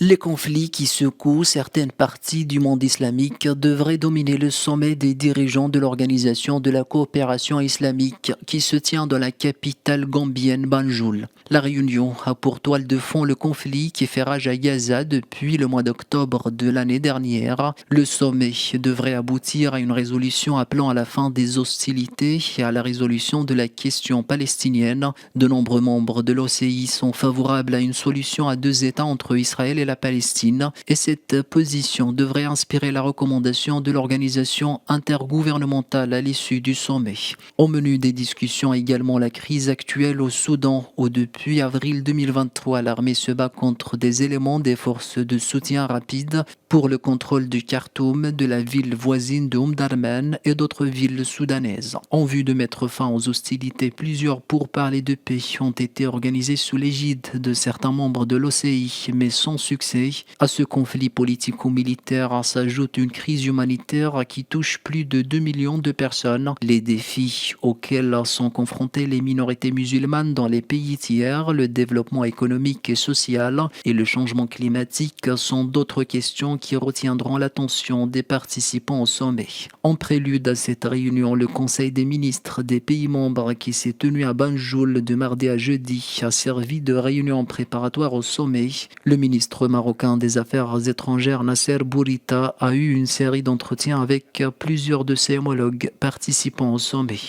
Les conflits qui secouent certaines parties du monde islamique devraient dominer le sommet des dirigeants de l'Organisation de la coopération islamique qui se tient dans la capitale gambienne Banjul. La réunion a pour toile de fond le conflit qui fait rage à Gaza depuis le mois d'octobre de l'année dernière. Le sommet devrait aboutir à une résolution appelant à la fin des hostilités et à la résolution de la question palestinienne. De nombreux membres de l'OCI sont favorables à une solution à deux États entre Israël et la Palestine, et cette position devrait inspirer la recommandation de l'organisation intergouvernementale à l'issue du sommet. Au menu des discussions également la crise actuelle au Soudan, où depuis avril 2023 l'armée se bat contre des éléments des forces de soutien rapide pour le contrôle du Khartoum, de la ville voisine de Omdurman et d'autres villes soudanaises. En vue de mettre fin aux hostilités, plusieurs pourparlers de paix ont été organisés sous l'égide de certains membres de l'OCI, mais sans succès. À ce conflit politico-militaire s'ajoute une crise humanitaire qui touche plus de 2 millions de personnes. Les défis auxquels sont confrontées les minorités musulmanes dans les pays tiers, le développement économique et social et le changement climatique sont d'autres questions qui retiendront l'attention des participants au sommet. En prélude à cette réunion, le Conseil des ministres des pays membres qui s'est tenu à Banjul de mardi à jeudi a servi de réunion préparatoire au sommet. Le ministre marocain des Affaires étrangères Nasser Bourita a eu une série d'entretiens avec plusieurs de ses homologues participants au sommet.